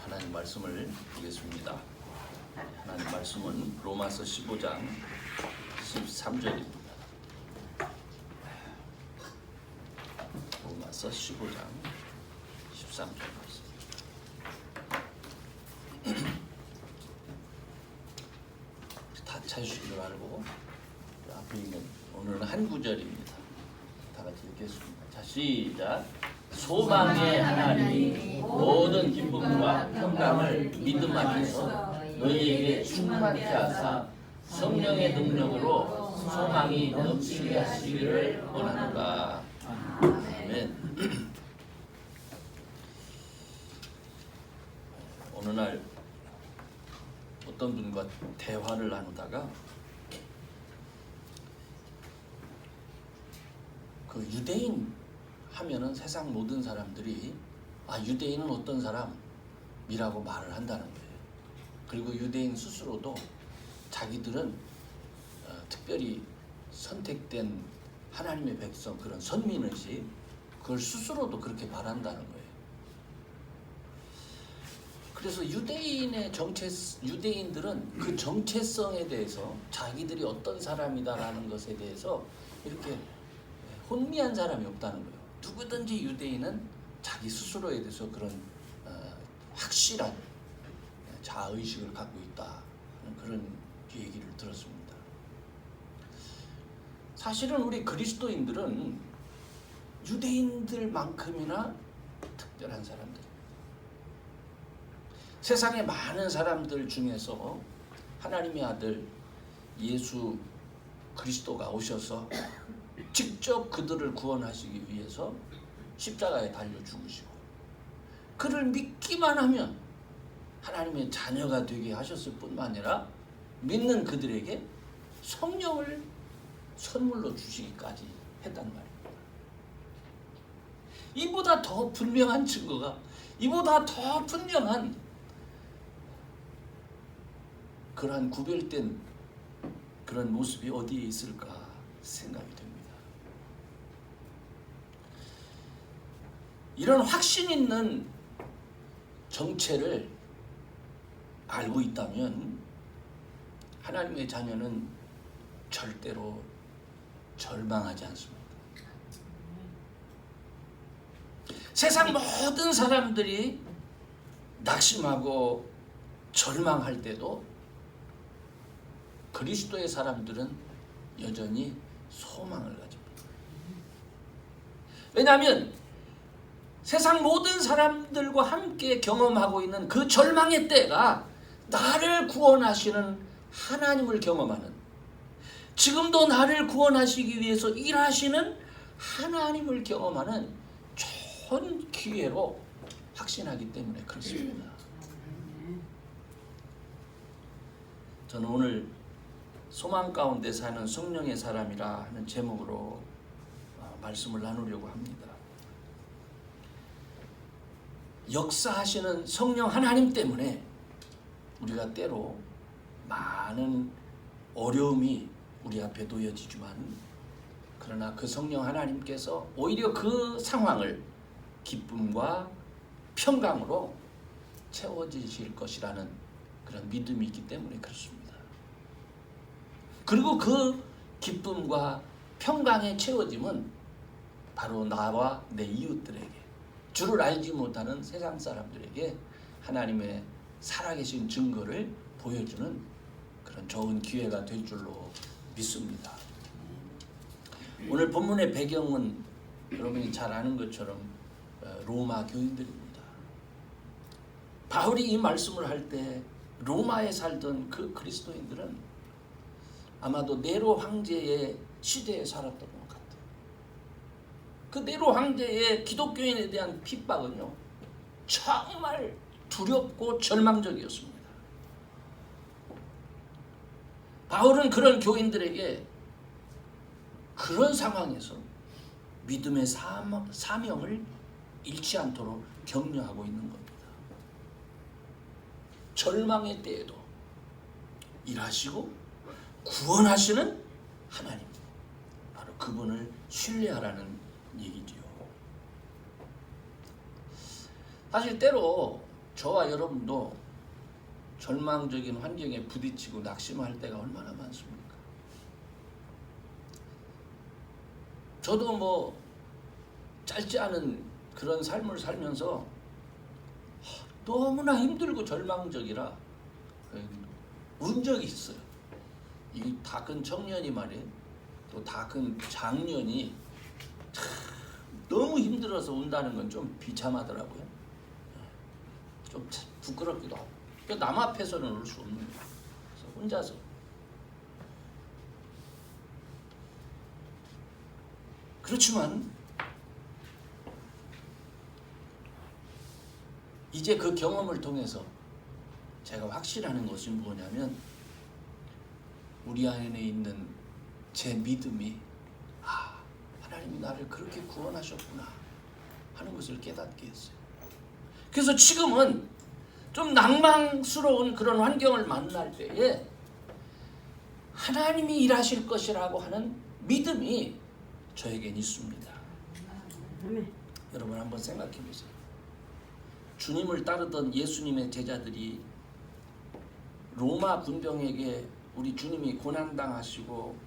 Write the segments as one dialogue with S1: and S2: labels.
S1: 하나님 말씀을 보겠습니다. 하나님 말씀은 로마서 15장 13절입니다. 로마서 15장 13절 말씀. 다 찾으시길 바라고 앞에 있는 오늘은 한 구절입니다. 다 같이 읽겠습니다. 자, 시작. 소망의 하나님이 모든 기쁨과 평강을 믿음 안에서 너희에게 충만케 하사 성령의 능력으로 소망이 넘치게 하시기를 원하노라. 아멘. 어느 날 어떤 분과 대화를 나누다가 그 유대인 하면은 세상 모든 사람들이 유대인은 어떤 사람이라고 말을 한다는 거예요. 그리고 유대인 스스로도 자기들은 특별히 선택된 하나님의 백성, 그런 선민의식, 그걸 스스로도 그렇게 말한다는 거예요. 그래서 유대인들은 그 정체성에 대해서 자기들이 어떤 사람이다라는 것에 대해서 이렇게 혼미한 사람이 없다는 거예요. 누구든지 유대인은 자기 스스로에 대해서 그런 확실한 자아의식을 갖고 있다, 그런 얘기를 들었습니다. 사실은 우리 그리스도인들은 유대인들만큼이나 특별한 사람들, 세상의 많은 사람들 중에서 하나님의 아들 예수 그리스도가 오셔서 직접 그들을 구원하시기 위해서 십자가에 달려 죽으시고 그를 믿기만 하면 하나님의 자녀가 되게 하셨을 뿐만 아니라 믿는 그들에게 성령을 선물로 주시기까지 했단 말입니다. 이보다 더 분명한 증거가, 이보다 더 분명한 그러한 구별된 그런 모습이 어디에 있을까 생각이 됩니다. 이런 확신 있는 정체를 알고 있다면 하나님의 자녀는 절대로 절망하지 않습니다. 세상 모든 사람들이 낙심하고 절망할 때도 그리스도의 사람들은 여전히 소망을 가집니다. 왜냐하면 세상 모든 사람들과 함께 경험하고 있는 그 절망의 때가 나를 구원하시는 하나님을 경험하는, 지금도 나를 구원하시기 위해서 일하시는 하나님을 경험하는 좋은 기회로 확신하기 때문에 그렇습니다. 저는 오늘 소망 가운데 사는 성령의 사람이라 하는 제목으로 말씀을 나누려고 합니다. 역사하시는 성령 하나님 때문에 우리가 때로 많은 어려움이 우리 앞에 놓여지지만, 그러나 그 성령 하나님께서 오히려 그 상황을 기쁨과 평강으로 채워주실 것이라는 그런 믿음이 있기 때문에 그렇습니다. 그리고 그 기쁨과 평강의 채워짐은 바로 나와 내 이웃들에게, 주를 알지 못하는 세상 사람들에게 하나님의 살아계신 증거를 보여주는 그런 좋은 기회가 될 줄로 믿습니다. 오늘 본문의 배경은 여러분이 잘 아는 것처럼 로마 교인들입니다. 바울이 이 말씀을 할 때 로마에 살던 그 그리스도인들은 아마도 네로 황제의 시대에 살았던 것 같아요. 그 네로 황제의 기독교인에 대한 핍박은요, 정말 두렵고 절망적이었습니다. 바울은 그런 교인들에게 그런 상황에서 믿음의 사명을 잃지 않도록 격려하고 있는 겁니다. 절망의 때에도 일하시고 구원하시는 하나님, 바로 그분을 신뢰하라는 얘기지요. 사실 때로 저와 여러분도 절망적인 환경에 부딪히고 낙심할 때가 얼마나 많습니까? 저도 뭐 짧지 않은 그런 삶을 살면서 너무나 힘들고 절망적이라 운 적이 있어요. 이 다 큰 청년이 말이에요. 또 다 큰 장년이 참 너무 힘들어서 운다는 건 좀 비참하더라고요. 좀 부끄럽기도 하고. 남 앞에서는 울 수 없는 거예요. 그래서 혼자서. 그렇지만 이제 그 경험을 통해서 제가 확신하는 것이 뭐냐면 우리 안에 있는 제 믿음이 하나님이 나를 그렇게 구원하셨구나 하는 것을 깨닫게 했어요. 그래서 지금은 좀 낭망스러운 그런 환경을 만날 때에 하나님이 일하실 것이라고 하는 믿음이 저에겐 있습니다. 여러분 한번 생각해 보세요. 주님을 따르던 예수님의 제자들이 로마 군병에게 우리 주님이 고난당하시고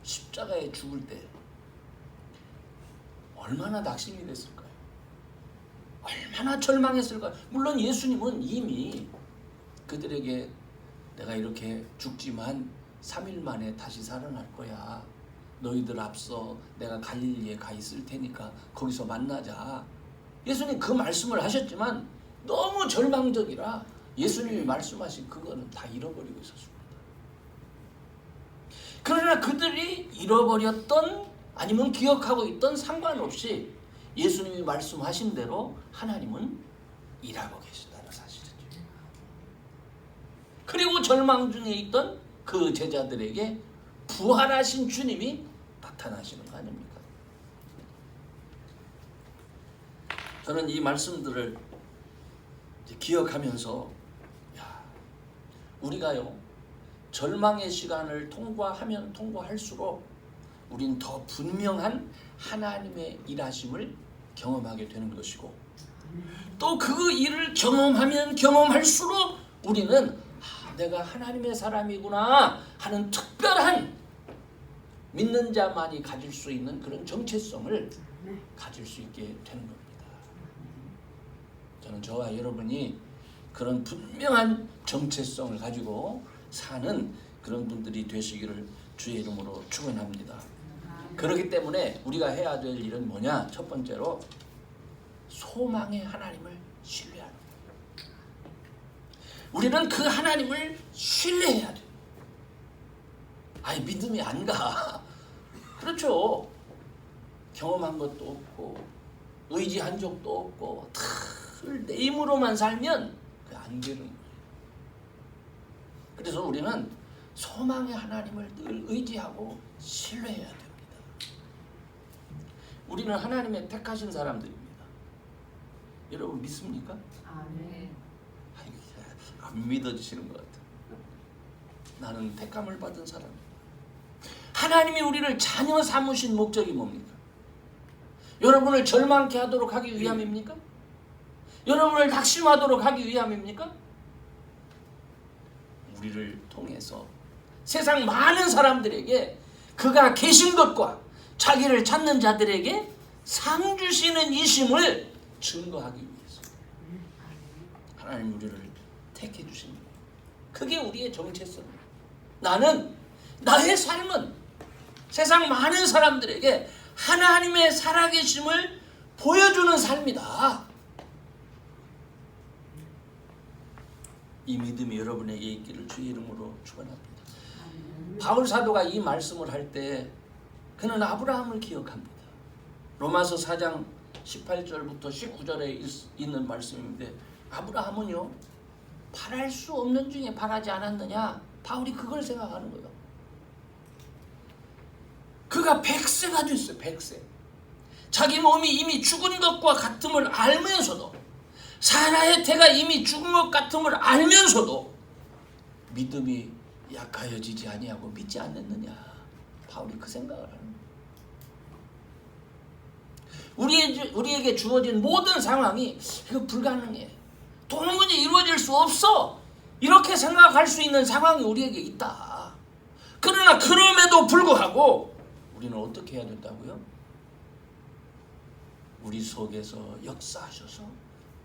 S1: 십자가에 죽을 때 얼마나 낙심이 됐을까요? 얼마나 절망했을까요? 물론 예수님은 이미 그들에게 내가 이렇게 죽지만 3일 만에 다시 살아날 거야. 너희들 앞서 내가 갈릴리에 가 있을 테니까 거기서 만나자. 예수님 그 말씀을 하셨지만 너무 절망적이라 예수님이 말씀하신 그거는 다 잃어버리고 있었습니다. 그러나 그들이 잃어버렸던 아니면 기억하고 있던 상관없이 예수님이 말씀하신 대로 하나님은 일하고 계신다는 사실이죠. 그리고 절망 중에 있던 그 제자들에게 부활하신 주님이 나타나시는 거 아닙니까? 저는 이 말씀들을 기억하면서 우리가요 절망의 시간을 통과하면 통과할수록 우린 더 분명한 하나님의 일하심을 경험하게 되는 것이고 또 그 일을 경험하면 경험할수록 우리는 내가 하나님의 사람이구나 하는 특별한 믿는 자만이 가질 수 있는 그런 정체성을 가질 수 있게 되는 겁니다. 저는 저와 여러분이 그런 분명한 정체성을 가지고 사는 그런 분들이 되시기를 주의 이름으로 축원합니다. 그렇기 때문에 우리가 해야 될 일은 뭐냐? 첫 번째로 소망의 하나님을 신뢰하는 거예요. 우리는 그 하나님을 신뢰해야 돼요. 믿음이 안 가. 그렇죠. 경험한 것도 없고 의지한 적도 없고 다 내 힘으로만 살면 그게 안 되는 거예요. 그래서 우리는 소망의 하나님을 늘 의지하고 신뢰해야 됩니다. 우리는 하나님의 택하신 사람들입니다. 여러분 믿습니까?
S2: 네.
S1: 안 믿어지시는 것 같아요. 나는 택함을 받은 사람입니다. 하나님이 우리를 자녀 삼으신 목적이 뭡니까? 여러분을 절망케 하도록 하기 위함입니까? 여러분을 낙심하도록 하기 위함입니까? 우리를 통해서 세상 많은 사람들에게 그가 계신 것과 자기를 찾는 자들에게 상 주시는 이심을 증거하기 위해서 하나님 우리를 택해 주신 거예요. 그게 우리의 정체성입니다. 나의 삶은 세상 많은 사람들에게 하나님의 살아계심을 보여주는 삶이다. 이 믿음이 여러분에게 있기를 주의 이름으로 축원합니다. 바울 사도가 이 말씀을 할 때 그는 아브라함을 기억합니다. 로마서 4장 18절부터 19절에 있는 말씀인데 아브라함은요 바랄 수 없는 중에 바라지 않았느냐? 바울이 그걸 생각하는 거예요. 그가 100세가 됐어요. 100세. 자기 몸이 이미 죽은 것과 같음을 알면서도 사라의 태가 이미 죽은 것 같음을 알면서도 믿음이 약하여지지 아니하고 믿지 않았느냐? 바울이 그 생각을 하는 거예요. 우리에게 주어진 모든 상황이 이거 불가능해. 도무지 이루어질 수 없어. 이렇게 생각할 수 있는 상황이 우리에게 있다. 그러나 그럼에도 불구하고 우리는 어떻게 해야 된다고요? 우리 속에서 역사하셔서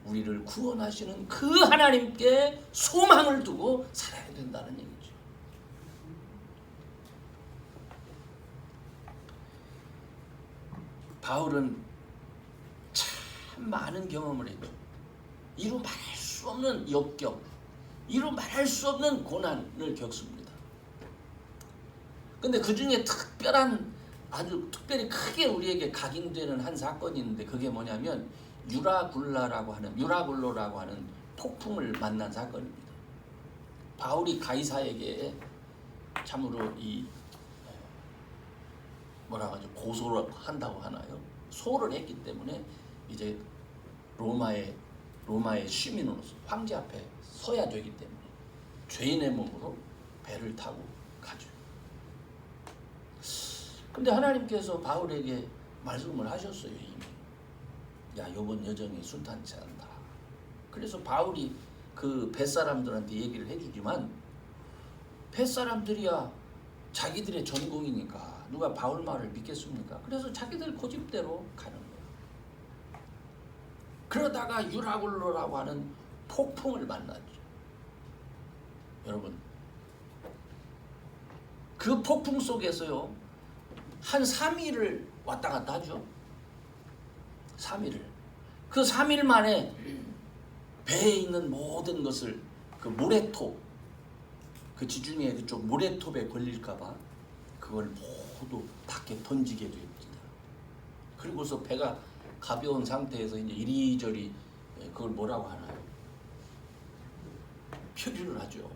S1: 우리를 구원하시는 그 하나님께 소망을 두고 살아야 된다는 얘기죠. 바울은 참 많은 경험을 했죠. 이루 말할 수 없는 역경, 이루 말할 수 없는 고난을 겪습니다. 근데 그 중에 아주 특별히 크게 우리에게 각인되는 한 사건이 있는데 그게 뭐냐면 유라굴로라고 하는 폭풍을 만난 사건입니다. 바울이 가이사에게 참으로 고소를 한다고 하나요? 소를 했기 때문에 이제 로마의 시민으로서 황제 앞에 서야 되기 때문에 죄인의 몸으로 배를 타고 가죠. 근데 하나님께서 바울에게 말씀을 하셨어요. 이미. 야, 이번 여정이 순탄치 않다. 그래서 바울이 그 뱃사람들한테 얘기를 해주지만 뱃사람들이야 자기들의 전공이니까 누가 바울 말을 믿겠습니까? 그래서 자기들 고집대로 가는 거예요. 그러다가 유라굴로라고 하는 폭풍을 만났죠. 여러분, 그 폭풍 속에서요 한 3일을 왔다 갔다 하죠. 3일을. 그 3일 만에 배에 있는 모든 것을 그 모래톱, 그 지중해 그쪽 모래톱에 걸릴까봐 그걸 모두 밖에 던지게 됩니다. 그리고서 배가 가벼운 상태에서 이제 이리저리 그걸 뭐라고 하나요? 표류를 하죠.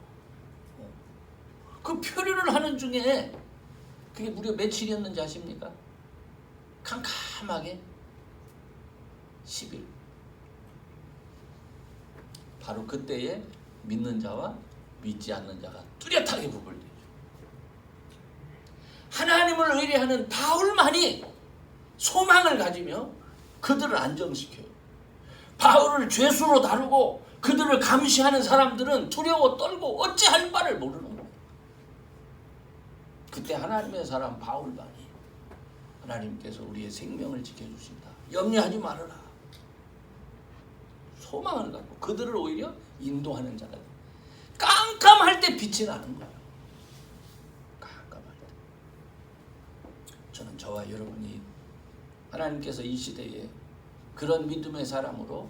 S1: 그 표류를 하는 중에 그게 무려 며칠이었는지 아십니까? 캄캄하게 10일. 바로 그때에 믿는 자와 믿지 않는 자가 뚜렷하게 구분되죠. 하나님을 의뢰하는 바울만이 소망을 가지며 그들을 안정시켜요. 바울을 죄수로 다루고 그들을 감시하는 사람들은 두려워 떨고 어찌할 바를 모르는 거예요. 그때 하나님의 사람 바울만이 하나님께서 우리의 생명을 지켜주신다. 염려하지 말아라. 소망을 갖고 그들을 오히려 인도하는 자가 돼요. 깜깜할 때 빛이 나는 거예요. 깜깜할 때. 저는 저와 여러분이 하나님께서 이 시대에 그런 믿음의 사람으로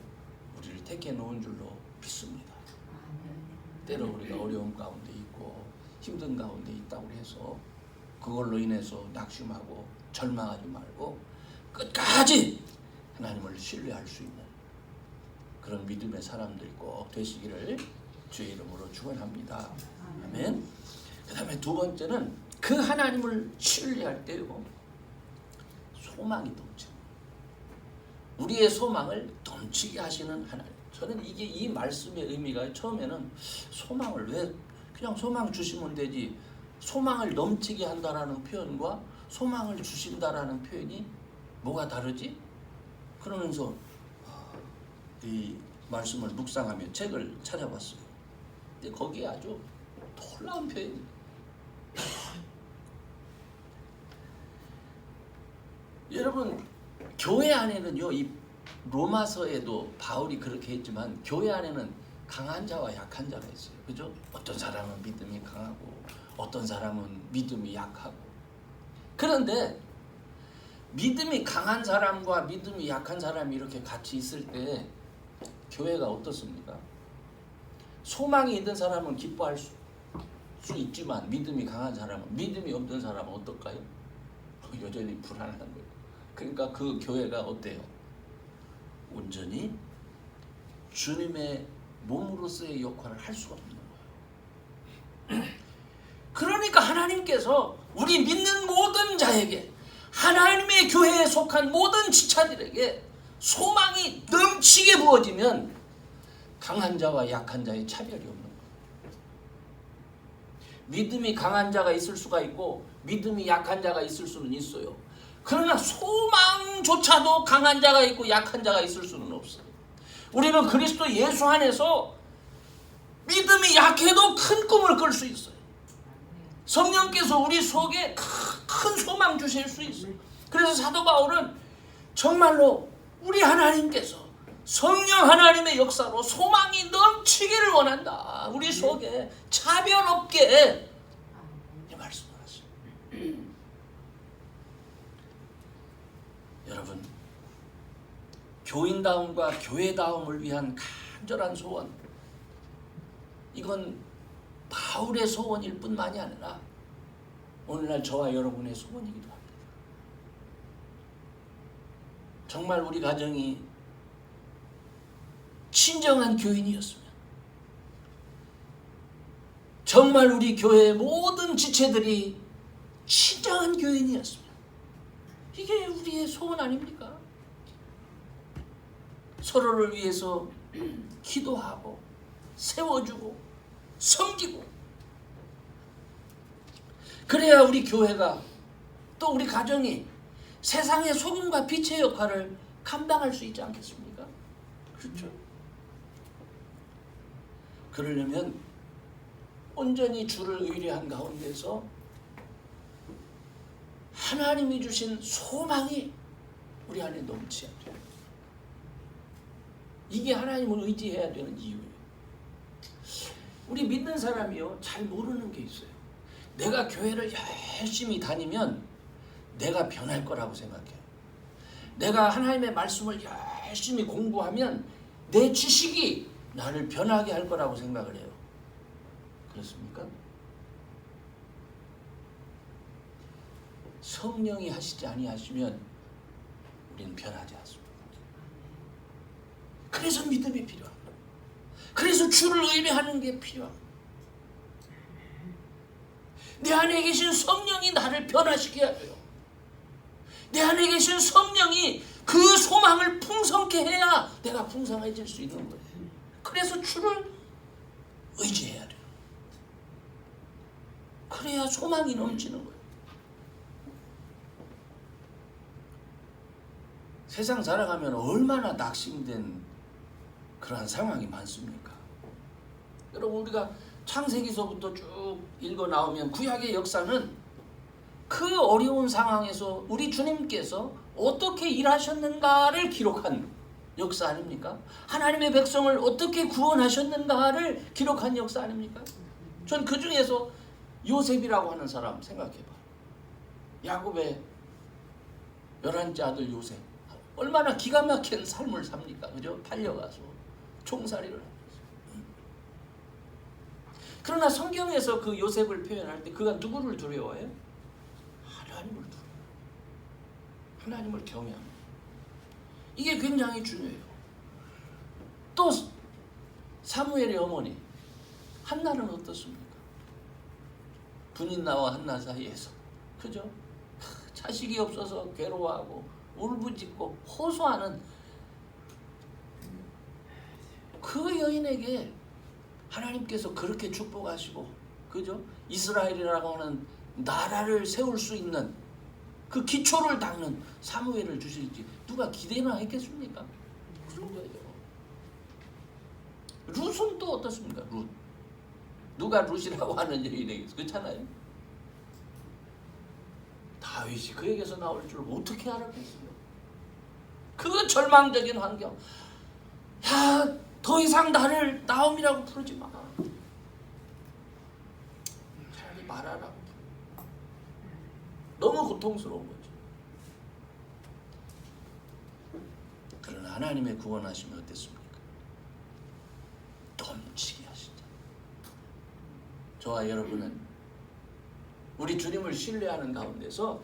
S1: 우리를 택해 놓은 줄로 믿습니다. 때로 우리가 어려움 가운데 있고 힘든 가운데 있다고 해서 그걸로 인해서 낙심하고 절망하지 말고 끝까지 하나님을 신뢰할 수 있는 그런 믿음의 사람들이 꼭 되시기를 주의 이름으로 축원합니다. 아멘. 그 다음에 두 번째는 그 하나님을 신뢰할 때요 소망이 넘칩니다. 우리의 소망을 넘치게 하시는 하나님. 저는 이 말씀의 의미가 처음에는 소망을 왜 그냥 소망 주시면 되지 소망을 넘치게 한다라는 표현과 소망을 주신다라는 표현이 뭐가 다르지? 그러면서 이 말씀을 묵상하며 책을 찾아봤어요. 근데 거기에 아주 놀라운 표현이 여러분 교회 안에는요 이 로마서에도 바울이 그렇게 했지만 교회 안에는 강한 자와 약한 자가 있어요. 그죠? 어떤 사람은 믿음이 강하고 어떤 사람은 믿음이 약하고 그런데 믿음이 강한 사람과 믿음이 약한 사람이 이렇게 같이 있을 때 교회가 어떻습니까? 소망이 있는 사람은 기뻐할 수 있지만 믿음이 강한 사람은 믿음이 없는 사람은 어떨까요? 여전히 불안한 거예요. 그러니까 그 교회가 어때요? 온전히 주님의 몸으로서의 역할을 할 수가 없는 거예요. 그러니까 하나님께서 우리 믿는 모든 자에게 하나님의 교회에 속한 모든 지체들에게 소망이 넘치게 부어지면 강한 자와 약한 자의 차별이 없는 거예요. 믿음이 강한 자가 있을 수가 있고 믿음이 약한 자가 있을 수는 있어요. 그러나 소망조차도 강한 자가 있고 약한 자가 있을 수는 없어요. 우리는 그리스도 예수 안에서 믿음이 약해도 큰 꿈을 꿀 수 있어요. 성령께서 우리 속에 큰 소망 주실 수 있어요. 그래서 사도 바울은 정말로 우리 하나님께서 성령 하나님의 역사로 소망이 넘치기를 원한다. 우리 속에 차별 없게 이 말씀을 하세요. 여러분, 교인다움과 교회다움을 위한 간절한 소원, 이건 바울의 소원일 뿐만이 아니라 오늘날 저와 여러분의 소원이기도 합니다. 정말 우리 가정이 친정한 교인이었으면, 정말 우리 교회의 모든 지체들이 친정한 교인이었으면, 이게 우리의 소원 아닙니까? 서로를 위해서 기도하고 세워주고 섬기고, 그래야 우리 교회가 또 우리 가정이 세상의 소금과 빛의 역할을 감당할 수 있지 않겠습니까? 그렇죠? 그러려면 온전히 주를 의뢰한 가운데서 하나님이 주신 소망이 우리 안에 넘쳐야 돼요. 이게 하나님을 의지해야 되는 이유예요. 우리 믿는 사람이요, 잘 모르는 게 있어요. 내가 교회를 열심히 다니면 내가 변할 거라고 생각해요. 내가 하나님의 말씀을 열심히 공부하면 내 지식이 나를 변하게 할 거라고 생각을 해요. 그렇습니까? 성령이 하시지 아니하시면 우리는 변하지 않습니다. 그래서 믿음이 필요합니다. 그래서 주를 의뢰하는 게 필요합니다. 내 안에 계신 성령이 나를 변화시켜야 돼요. 내 안에 계신 성령이 그 소망을 풍성케 해야 내가 풍성해질 수 있는 거예요. 그래서 주를 의지해야 돼요. 그래야 소망이 넘치는 거예요. 세상 살아가면 얼마나 낙심된 그러한 상황이 많습니까? 여러분, 우리가 창세기서부터 쭉 읽어 나오면 구약의 역사는 그 어려운 상황에서 우리 주님께서 어떻게 일하셨는가를 기록한 역사 아닙니까? 하나님의 백성을 어떻게 구원하셨는가를 기록한 역사 아닙니까? 전 그 중에서 요셉이라고 하는 사람 생각해봐. 야곱의 11째 아들 요셉. 얼마나 기가 막힌 삶을 삽니까? 그죠? 팔려가서 총살이를 하면서. 그러나 성경에서 그 요셉을 표현할 때 그가 누구를 두려워해요? 하나님을 두려워해요. 하나님을 경외합니다. 이게 굉장히 중요해요. 또 사무엘의 어머니 한나는 어떻습니까? 분인나와 한나 사이에서, 그죠? 자식이 없어서 괴로워하고 울부짖고 호소하는 그 여인에게 하나님께서 그렇게 축복하시고, 그죠? 이스라엘이라고 하는 나라를 세울 수 있는 그 기초를 닦는 사무엘을 주실지 누가 기대나 했겠습니까? 그런 거예요. 룻은 또 어떻습니까? 룻. 누가 룻이라고 하는 여인에게서, 그렇잖아요. 다윗이 그에게서 나올 줄 어떻게 알았겠어요? 그 절망적인 환경. 야, 더 이상 나를 나옴이라고 부르지 마. 차라리 말하라고. 너무 고통스러운 거죠. 그러나 하나님의 구원하시면 어땠습니까? 넘치게 하신다. 저와 여러분은 우리 주님을 신뢰하는 가운데서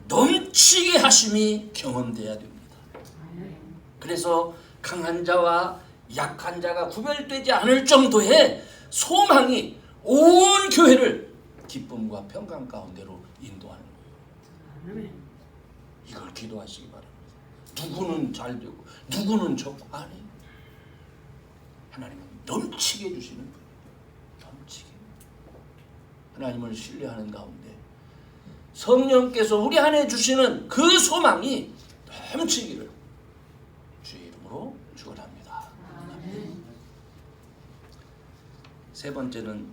S1: 넘치게 하심이 경험돼야 됩니다. 그래서 강한 자와 약한 자가 구별되지 않을 정도의 소망이 온 교회를 기쁨과 평강 가운데로 인도하는 거예요. 이걸 기도하시기 바랍니다. 누구는 잘 되고 누구는 적고, 아니, 하나님은 넘치게 해주시는 분이에요. 넘치게. 하나님을 신뢰하는 가운데 성령께서 우리 안에 주시는 그 소망이 넘치기를 주의 이름으로 축원합니다. 세 번째는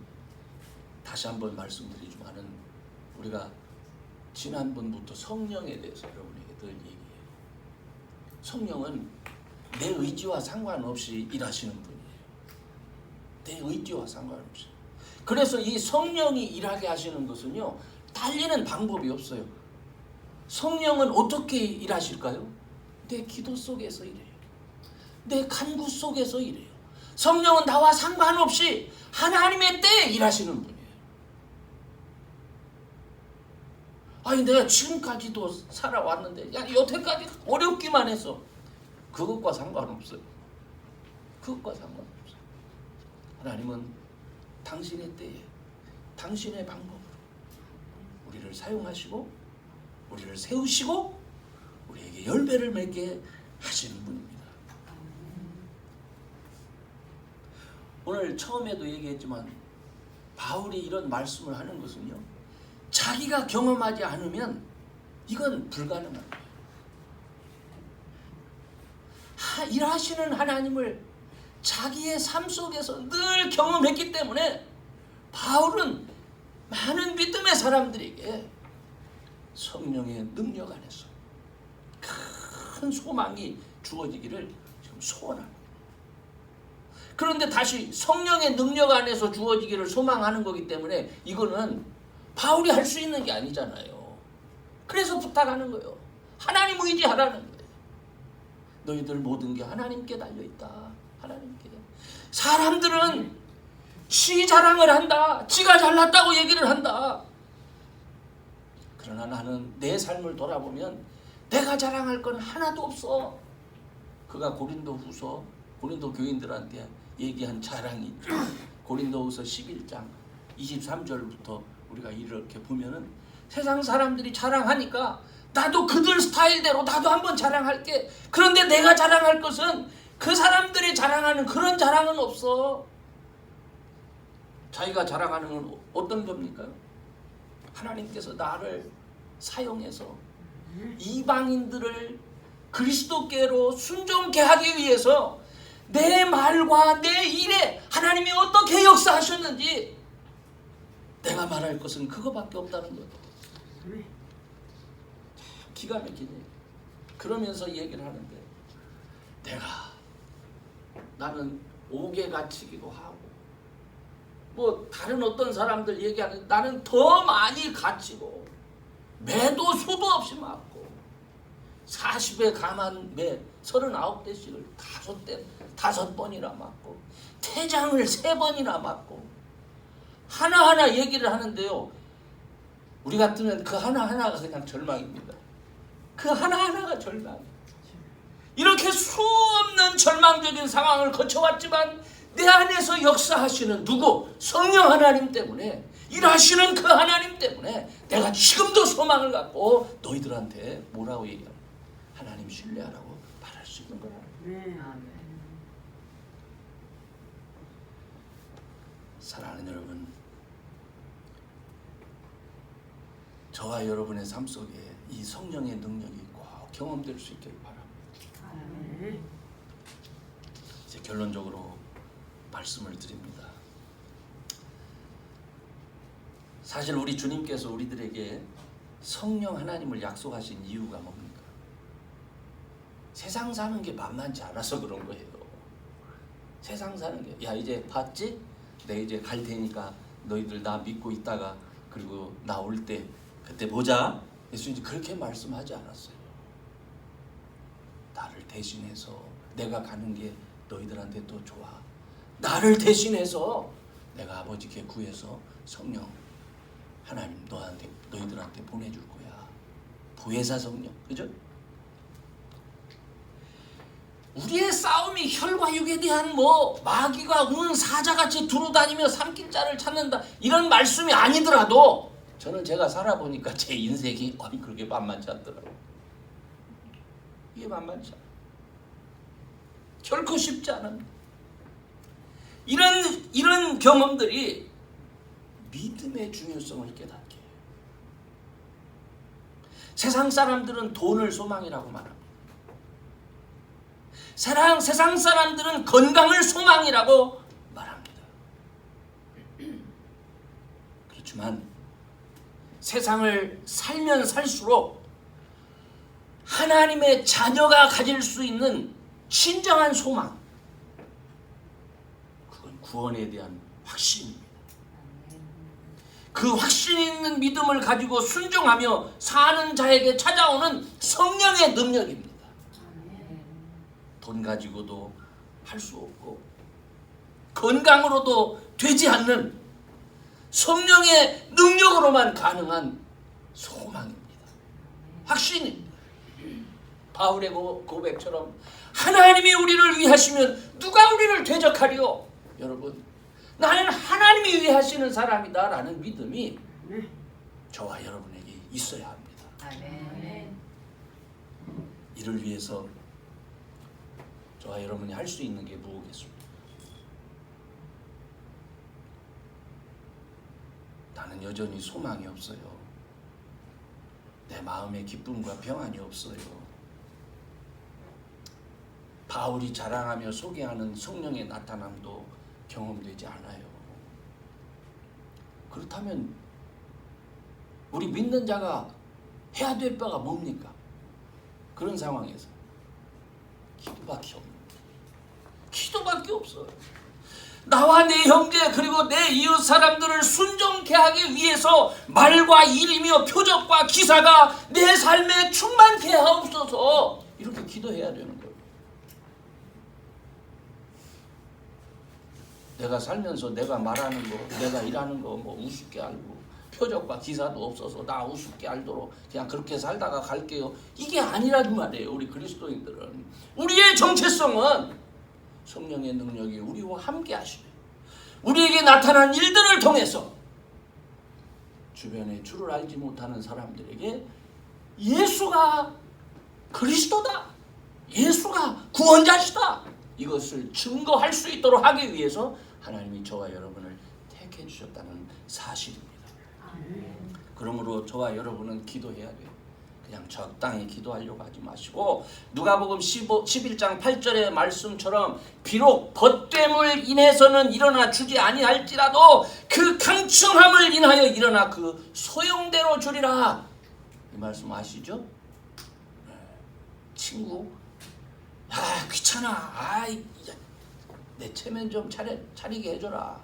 S1: 다시 한번 말씀드리지만은 우리가 지난번부터 성령에 대해서 여러분에게 늘 얘기해요. 성령은 내 의지와 상관없이 일하시는 분이에요. 내 의지와 상관없이. 그래서 이 성령이 일하게 하시는 것은요, 달리는 방법이 없어요. 성령은 어떻게 일하실까요? 내 기도 속에서 일해요. 내 간구 속에서 일해요. 성령은 나와 상관없이 하나님의 때에 일하시는 분이에요. 아니 내가 지금까지도 살아왔는데 야 여태까지 어렵기만 해서 그것과 상관없어요. 그것과 상관없어요. 하나님은 당신의 때에 당신의 방법으로 우리를 사용하시고 우리를 세우시고 우리에게 열매를 맺게 하시는 분입니다. 오늘 처음에도 얘기했지만 바울이 이런 말씀을 하는 것은요, 자기가 경험하지 않으면 이건 불가능한 거예요. 일하시는 하나님을 자기의 삶 속에서 늘 경험했기 때문에 바울은 많은 믿음의 사람들에게 성령의 능력 안에서 큰 소망이 주어지기를 지금 소원합니다. 그런데 다시 성령의 능력 안에서 주어지기를 소망하는 거기 때문에 이거는 바울이 할 수 있는 게 아니잖아요. 그래서 부탁하는 거예요. 하나님 의지하라는 거예요. 너희들 모든 게 하나님께 달려있다. 하나님께. 사람들은 지 자랑을 한다. 지가 잘났다고 얘기를 한다. 그러나 나는 내 삶을 돌아보면 내가 자랑할 건 하나도 없어. 그가 고린도 교인들한테 얘기한 자랑이 고린도후서 11장 23절부터 우리가 이렇게 보면은 세상 사람들이 자랑하니까 나도 그들 스타일대로 나도 한번 자랑할게. 그런데 내가 자랑할 것은 그 사람들이 자랑하는 그런 자랑은 없어. 자기가 자랑하는 건 어떤 겁니까? 하나님께서 나를 사용해서 이방인들을 그리스도께로 순종케 하기 위해서 내 말과 내 일에 하나님이 어떻게 역사하셨는지 내가 말할 것은 그거밖에 없다는 거예요. 기가 막히네. 그러면서 얘기를 하는데 나는 옥에 갇히기도 하고 뭐 다른 어떤 사람들 얘기하는데 나는 더 많이 갇히고 매도 수도 없이 맞고 40에 감한 매 39대씩을 5번이나 맞고 태장을 3번이나 맞고 하나하나 얘기를 하는데요, 우리 같으면 그 하나하나가 그냥 절망입니다. 그 하나하나가 절망이에요. 이렇게 수없는 절망적인 상황을 거쳐왔지만 내 안에서 역사하시는 누구? 성령 하나님 때문에, 일하시는 그 하나님 때문에 내가 지금도 소망을 갖고 너희들한테 뭐라고 얘기하는 거야? 하나님 신뢰하라고 말할 수 있는 거라. 사랑하는 여러분, 저와 여러분의 삶 속에 이 성령의 능력이 꼭 경험될 수 있기를 바랍니다. 이제 결론적으로 말씀을 드립니다. 사실 우리 주님께서 우리들에게 성령 하나님을 약속하신 이유가 뭡니까? 세상 사는 게 만만치 않아서 그런 거예요. 세상 사는 게, 야 이제 봤지? 내 이제 갈 테니까 너희들 나 믿고 있다가 그리고 나 올 때 그때 보자. 예수님이 그렇게 말씀하지 않았어요. 나를 대신해서 내가 가는 게 너희들한테 더 좋아. 나를 대신해서 내가 아버지께 구해서 성령 하나님 너희들한테 보내줄 거야. 부회사 성령, 그죠? 우리의 싸움이 혈과 육에 대한 마귀가 운 사자같이 두루다니며 삼킬 자를 찾는다 이런 말씀이 아니더라도 저는 제가 살아보니까 제 인생이 그렇게 만만치 않더라고요. 이게 만만치 않아요. 결코 쉽지 않은 이런 경험들이 믿음의 중요성을 깨닫게 해요. 세상 사람들은 돈을 소망이라고 말합니다. 세상 사람들은 건강을 소망이라고 말합니다. 그렇지만 세상을 살면 살수록 하나님의 자녀가 가질 수 있는 진정한 소망, 그건 구원에 대한 확신입니다. 그 확신 있는 믿음을 가지고 순종하며 사는 자에게 찾아오는 성령의 능력입니다. 돈 가지고도 할 수 없고 건강으로도 되지 않는 성령의 능력으로만 가능한 소망입니다. 확신입니다. 바울의 고백처럼 하나님이 우리를 위하시면 누가 우리를 대적하리요? 여러분, 나는 하나님이 위하시는 사람이다 라는 믿음이 저와 여러분에게 있어야 합니다. 아멘. 이를 위해서 저와 여러분이 할 수 있는 게 무엇겠습니까? 나는 여전히 소망이 없어요. 내 마음에 기쁨과 평안이 없어요. 바울이 자랑하며 소개하는 성령의 나타남도 경험되지 않아요. 그렇다면 우리 믿는 자가 해야 될 바가 뭡니까? 그런 상황에서 기도밖에 없는, 기도밖에 없어요. 나와 내 형제 그리고 내 이웃 사람들을 순종케 하기 위해서 말과 일이며 표적과 기사가 내 삶에 충만케 하옵소서, 이렇게 기도해야 되는 거예요. 내가 살면서 내가 말하는 거, 내가 일하는 거 뭐 우습게 알고 표적과 기사도 없어서 나 우습게 알도록 그냥 그렇게 살다가 갈게요, 이게 아니란 말이에요. 우리 그리스도인들은 우리의 정체성은 성령의 능력이 우리와 함께 하시며 우리에게 나타난 일들을 통해서 주변에 주를 알지 못하는 사람들에게 예수가 그리스도다, 예수가 구원자시다, 이것을 증거할 수 있도록 하기 위해서 하나님이 저와 여러분을 택해 주셨다는 사실입니다. 그러므로 저와 여러분은 기도해야 돼요. 그냥 적당히 기도하려고 하지 마시고 누가복음 11장 8절의 말씀처럼 비록 벗됨을 인해서는 일어나 주지 아니할지라도 그 강청함을 인하여 일어나 그 소용대로 주리라, 이 말씀 아시죠? 친구, 귀찮아, 내 체면 좀 차리게 해줘라.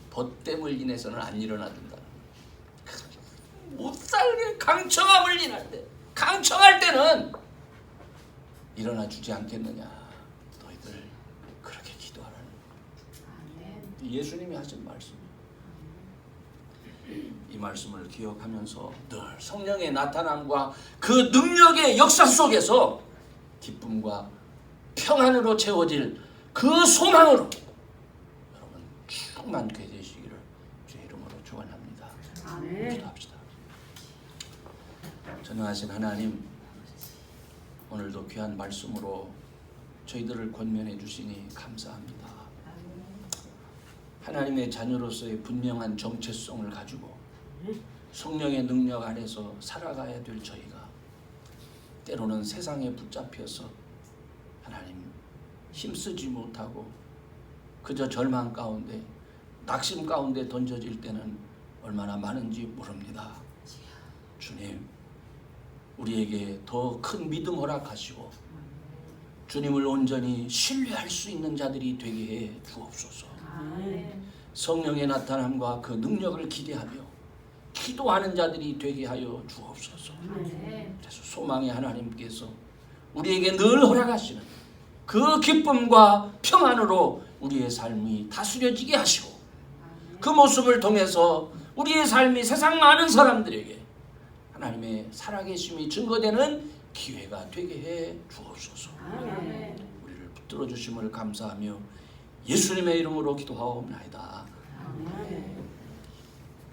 S1: 벗됨을 인해서는 안 일어나 준다. 못 살게 강청함을 인할 때, 강청할 때는 일어나 주지 않겠느냐. 너희들 그렇게 기도하라는 거예요. 예수님이 하신 말씀이에요. 이 말씀을 기억하면서 늘 성령의 나타남과 그 능력의 역사 속에서 기쁨과 평안으로 채워질 그 소망으로 여러분 충만케 되시기를 주의 이름으로 축원합니다. 기도합시다. 전능하신 하나님, 오늘도 귀한 말씀으로 저희들을 권면해 주시니 감사합니다. 하나님의 자녀로서의 분명한 정체성을 가지고 성령의 능력 안에서 살아가야 될 저희가 때로는 세상에 붙잡혀서 하나님 힘쓰지 못하고 그저 절망 가운데, 낙심 가운데 던져질 때는 얼마나 많은지 모릅니다. 주님, 우리에게 더 큰 믿음 허락하시고 주님을 온전히 신뢰할 수 있는 자들이 되게 해 주옵소서. 성령의 나타남과 그 능력을 기대하며 기도하는 자들이 되게 하여 주옵소서. 그래서 소망의 하나님께서 우리에게 늘 허락하시는 그 기쁨과 평안으로 우리의 삶이 다스려지게 하시고 그 모습을 통해서 우리의 삶이 세상 많은 사람들에게 하나님의 살아계심이 증거되는 기회가 되게 해 주옵소서. 우리를 붙들어 주심을 감사하며 예수님의 이름으로 기도하옵나이다.